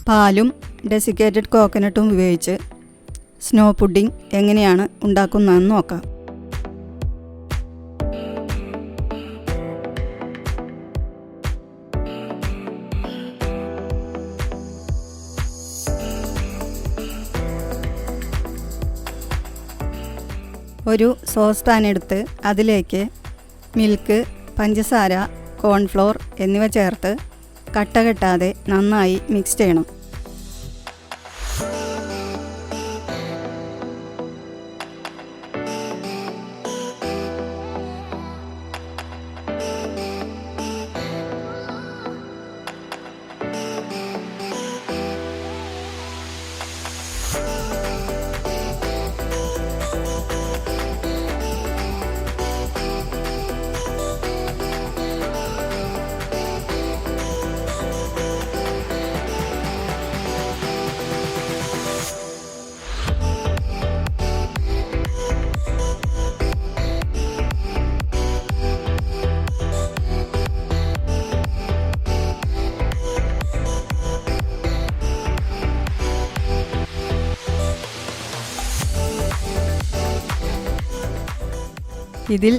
പാലും ഡെസിക്കേറ്റഡ് കോക്കനട്ടും ഉപയോഗിച്ച് snow pudding എങ്ങനെയാണ് ഉണ്ടാക്കുന്നതെന്ന് നോക്കാം. ഒരു സോസ് പാൻ എടുത്ത് അതിലേക്ക് മിൽക്ക്, പഞ്ചസാര, കോൺഫ്ലോർ എന്നിവ ചേർത്ത് കട്ട കെട്ടാതെ നന്നായി മിക്സ് ചെയ്യണം. ഇതിൽ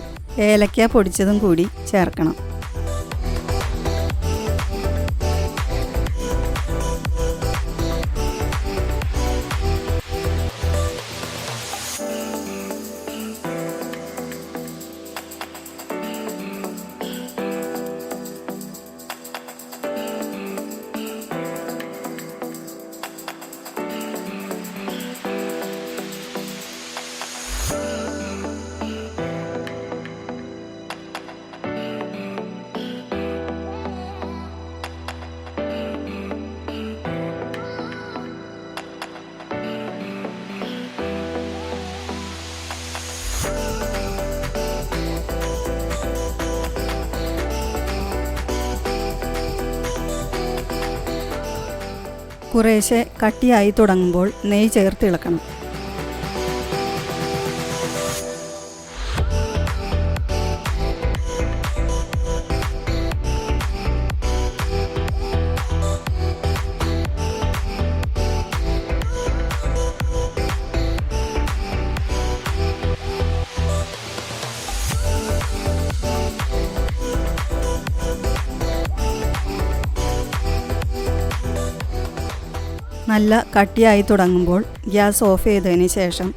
ഏലക്ക പൊടിച്ചതും കൂടി ചേർക്കണം. കുറേശ്ശെ കട്ടിയായി തുടങ്ങുമ്പോൾ നെയ്യ് ചേർത്ത് ഇളക്കണം. നല്ല കട്ടിയായി തുടങ്ങുമ്പോൾ ഗ്യാസ് ഓഫ് ചെയ്തതിന് ശേഷം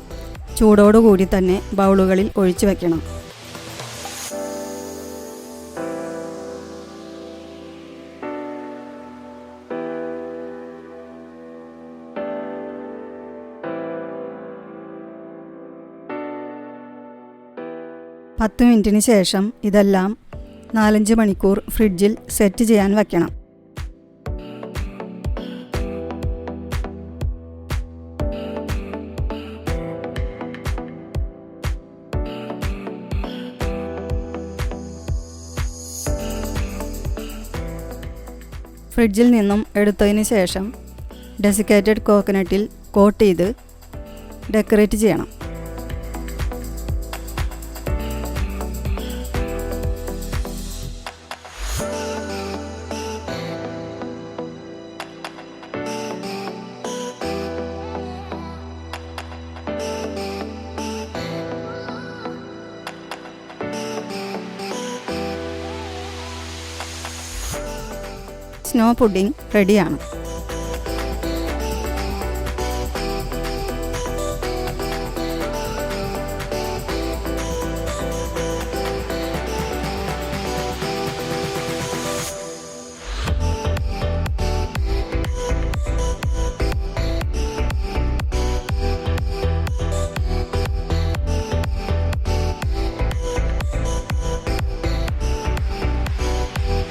ചൂടോടുകൂടി തന്നെ ബൗളുകളിൽ ഒഴിച്ചു വയ്ക്കണം. പത്ത് മിനിറ്റിന് ശേഷം ഇതെല്ലാം 4-5 മണിക്കൂർ ഫ്രിഡ്ജിൽ സെറ്റ് ചെയ്യാൻ വയ്ക്കണം. ഫ്രിഡ്ജിൽ നിന്നും എടുത്തതിന് ശേഷം ഡെസിക്കേറ്റഡ് കോക്കനട്ടിൽ കോട്ട് ചെയ്ത് ഡെക്കറേറ്റ് ചെയ്യണം. സ്നോ പുഡിംഗ് റെഡിയാണ്.